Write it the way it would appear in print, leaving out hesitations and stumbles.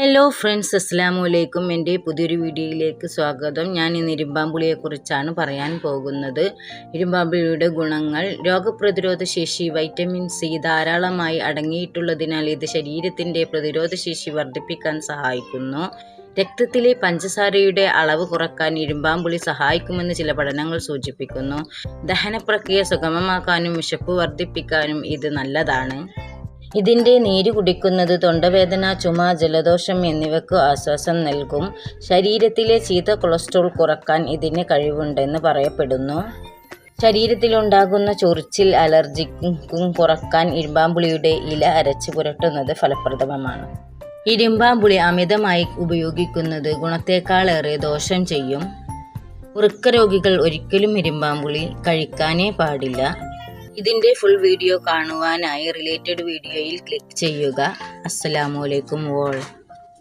Hello friends, അസ്സലാമലൈക്കും. എൻ്റെ പുതിയൊരു വീഡിയോയിലേക്ക് സ്വാഗതം. ഞാൻ ഇന്ന് ഇരുമ്പാമ്പുളിയെക്കുറിച്ചാണ് പറയാൻ പോകുന്നത്. ഇരുമ്പാമ്പുളിയുടെ ഗുണങ്ങൾ: രോഗപ്രതിരോധ ശേഷി. വൈറ്റമിൻ സി ധാരാളമായി അടങ്ങിയിട്ടുള്ളതിനാൽ ഇത് ശരീരത്തിൻ്റെ പ്രതിരോധ ശേഷി വർദ്ധിപ്പിക്കാൻ സഹായിക്കുന്നു. രക്തത്തിലെ പഞ്ചസാരയുടെ അളവ് കുറയ്ക്കാൻ ഇരുമ്പാമ്പുളി സഹായിക്കുമെന്ന് ചില പഠനങ്ങൾ സൂചിപ്പിക്കുന്നു. ദഹനപ്രക്രിയ സുഗമമാക്കാനും വിശപ്പ് വർദ്ധിപ്പിക്കാനും ഇത് നല്ലതാണ്. ഇതിൻ്റെ നീര് കുടിക്കുന്നത് തൊണ്ടവേദന, ചുമ, ജലദോഷം എന്നിവയ്ക്ക് ആശ്വാസം നൽകും. ശരീരത്തിലെ ചീത്ത കൊളസ്ട്രോൾ കുറയ്ക്കാൻ ഇതിന് കഴിവുണ്ടെന്ന് പറയപ്പെടുന്നു. ശരീരത്തിലുണ്ടാകുന്ന ചൊറിച്ചിൽ, അലർജിക്കും കുറയ്ക്കാൻ ഇരുമ്പാമ്പുളിയുടെ ഇല അരച്ച് പുരട്ടുന്നത് ഫലപ്രദമാണ്. ഇരുമ്പാമ്പുളി അമിതമായി ഉപയോഗിക്കുന്നത് ഗുണത്തേക്കാളേറെ ദോഷം ചെയ്യും. വൃക്ക രോഗികൾ ഒരിക്കലും ഇരുമ്പാമ്പുളി കഴിക്കാനേ പാടില്ല. ഇതിൻ്റെ ഫുൾ വീഡിയോ കാണുവാനായി റിലേറ്റഡ് വീഡിയോയിൽ ക്ലിക്ക് ചെയ്യുക. അസ്സലാമു അലൈക്കും ഓൾ.